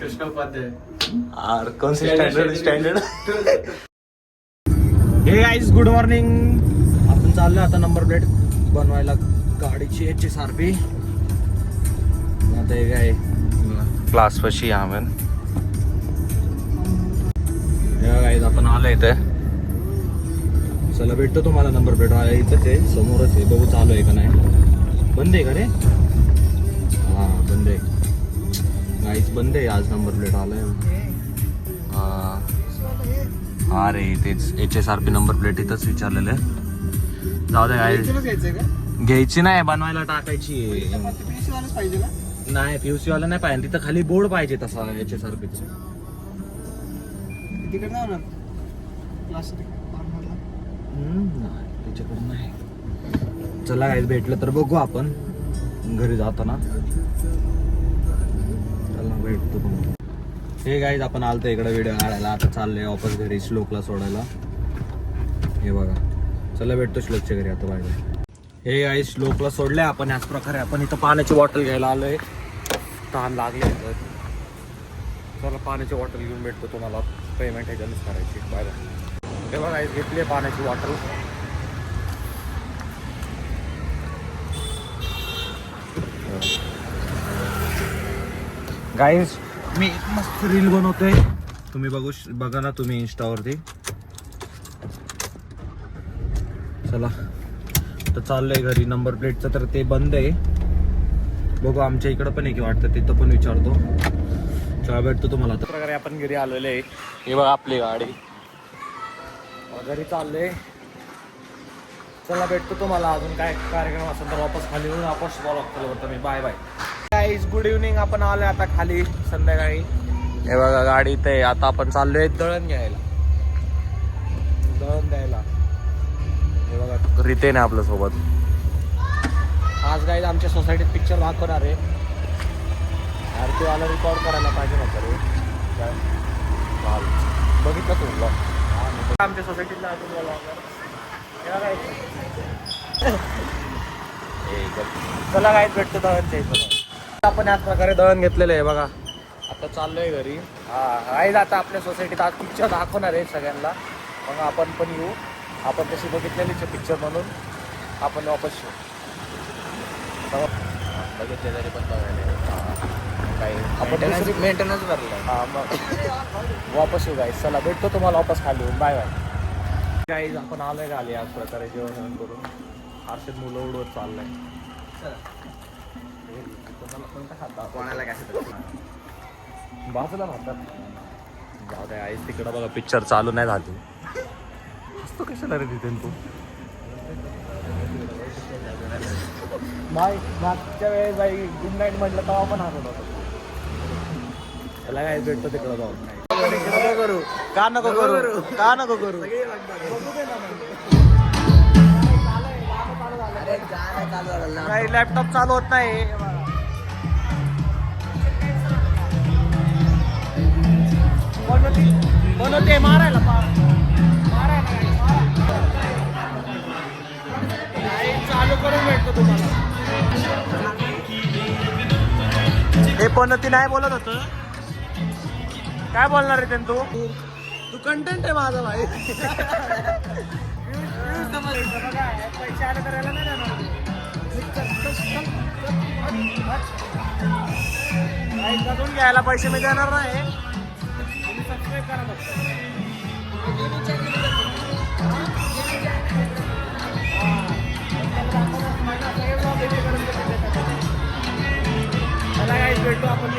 कृष्ण उपाध्याय और कौन से स्टँडर्ड हे guys good morning. आपण चाललोय आता नंबर प्लेट बनवायला गाडीची HSRP. आता हे काय क्लास पशी आपण गाईज आपण आलो इथे. चला भेटतो तुम्हाला नंबर प्लेट. इथंच आहे, समोरच आहे. बघू चालू आहे का नाही. बंद आहे का रे? हा बंद आहे गाईज, बंद आहे आज. नंबर प्लेट आलाय. हा रे तेच HSRP नंबर प्लेट इथंच विचारलेलं आहे. जाऊ दे काय घ्यायची नाही, बनवायला टाकायची. नाही PUC वाला नाही पाहिजे तिथं, खाली बोर्ड पाहिजे तसा HSRP चा. त्याच्याकडून नाही. चला काय भेटलं तर बघू आपण घरी जाताना. चला भेटतो तुम्हाला. हे गाईज आपण आलतो इकडे व्हिडिओ काढायला. आता चाललंय वापस घरी श्लोकला सोडायला. हे बघा, चला भेटतो श्लोकच्या घरी आता. Bye bye. हे गाईज श्लोकला सोडलंय आपण. याच प्रकारे आपण इथं पाण्याची बॉटल घ्यायला आलोय. तहान लागले तर चला पाण्याची बॉटल घेऊन भेटतो तुम्हाला. पेमेंट ह्याच्यानेच करायची. Bye bye. हे बघा गाईज घेतली आहे पाण्याची बॉटल. गाईज मी एक मस्त रील बनवतोय, तुम्ही बघा ना तुम्ही इंस्टावरती. चला तर चाललंय घरी. नंबर प्लेटचं तर ते बंद आहे. बघू आमच्या इकडं पण आहे की वाटतं, तिथं पण विचारतो. चला भेटतो तुम्हाला. आता प्रकारे आपण घरी आलेलो आहे. हे बघा आपली गाडी. घरी चाललोय. चला भेटतो तुम्हाला. अजून काय कार्यक्रम असेल तर वापस खाली येऊन वापस फॉलो करतो मी. Bye bye guys. Good evening. आपण आलोय आता खाली संध्याकाळी. हे बघा गाडी ते. आता आपण चाललोय दळण घ्यायला, दळण द्यायला. हे बघा रितेन आहे आपल्या सोबत. आज गाईज आमच्या सोसायटीत पिक्चर दाखवणार आहे. आरती वाला रेकॉर्ड करायला पाहिजे नव्हतं रे. काय बघितलं तुला आमच्या सोसायटीतला चला काय भेटतो दळणच्या इथं. आपण याच प्रकारे दळण घेतलेलं आहे बघा. आता चाललोय घरी. आहे आता आपल्या सोसायटीत आज पिक्चर दाखवणार आहे सगळ्यांना. मग आपण पण येऊ. आपण तशी बघितलेलीच पिक्चर म्हणून आपण वापस येऊ. बघितले तरी पण बघायला काही आपण मेंटेनन्स भरलं. हां मग वापस येऊ गाईज. चला भेटतो तुम्हाला वापस खाली येऊन. Bye bye guys. आपण आलोय खाली याच प्रकारे जेवण करून. हर्षद मुलं उडवत चाललंय. कोणाला काय बाजूला राहतात. जाऊ द्या आईच तिकडं बघा पिक्चर चालू नाही झाली. असतो कशाला रे तिथे तू. मागच्या वेळेस बाई गुड नाईट म्हटलं तेव्हा पण हसत होतो. त्याला काय भेटतो तिकडं जाऊन. नको करू का नको करू का नको करू. नाही लॅपटॉप चालू होत नाही. बनवते मारायला चालू करून भेटतो तुम्हाला. हे बनवती नाही बोलत होत. काय बोलणार आहे तू. तू कंटेंट आहे माझा भाई. पैसे आले करायला नाही देणार. घ्यायला पैसे मी देणार नाही. सबस्क्राईब करा फक्त. मला काहीच भेटतो आपण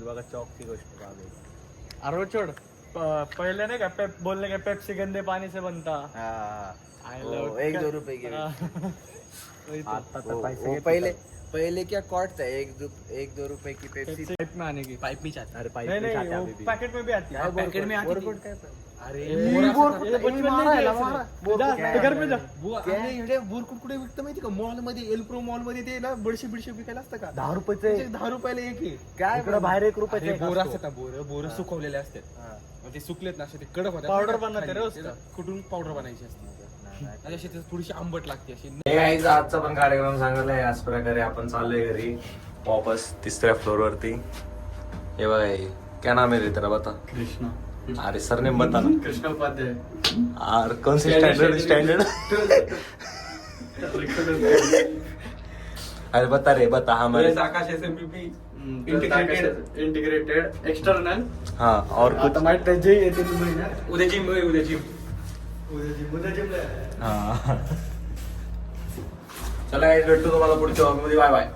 बघा चौकची गोष्ट. अरे छोड़ पहले नहीं क्या पेप बोलने के पेप्सी गंदे पानी से बनता. ₹1-2 आता तर पैसे पहिले पहले क्या कॉट था, 1-2 रुपए की पेप्सी पाइप में आने की। पाइप में चाहता। अरे पाइप नहीं में नहीं जाते वो अभी भी। पैकेट में भी आती है। पैकेट में आती थी। अरे ये बोरकुट ये बचपन में मारा नहीं याला, दिया मारा. इसने. जा, घर पे जा. बोरकुट कुठे विकतं माहिती का? मॉल मध्ये, एलप्रो मॉल मध्ये ते ना बडशे विकायला असतं का? 10 रुपयाचे 10 रुपयाला एक आहे. काय इकडं बाहेर 1 अरे रुपयाचे बोर असतात बोर सुकवलेले असतात मग ते सुकलेत ना असे ते कडक होतात पावडर ना, बनवते रे खाली. उसका. कुठून पावडर बनायची असते आणि अशी ती थोडीशी आंबट लागते अशी. हे गाईज आजचा पण कार्यक्रम सांगितला आहे. याच प्रकारे आपण चाललोय घरी वापस 3ऱ्या फ्लोर वरती. हे बघा हे क्या नाम है रे तेरा बता. कृष्णा. अरे सरनेम बता ना. कृष्णा उपाध्याय. और कौन से स्टैंडर्ड अरे बता रे बता हमारे. आकाश SMPP इंटिग्रेटेड एक्सटर्नल. हाँ और कुछ. आता माहित आहे जे येते महिन्यात. उद्या जिम उद्या जिमला. हाँ चला गाईज भेटतो तुम्हाला पुढच्या व्लॉग मध्ये. Bye bye.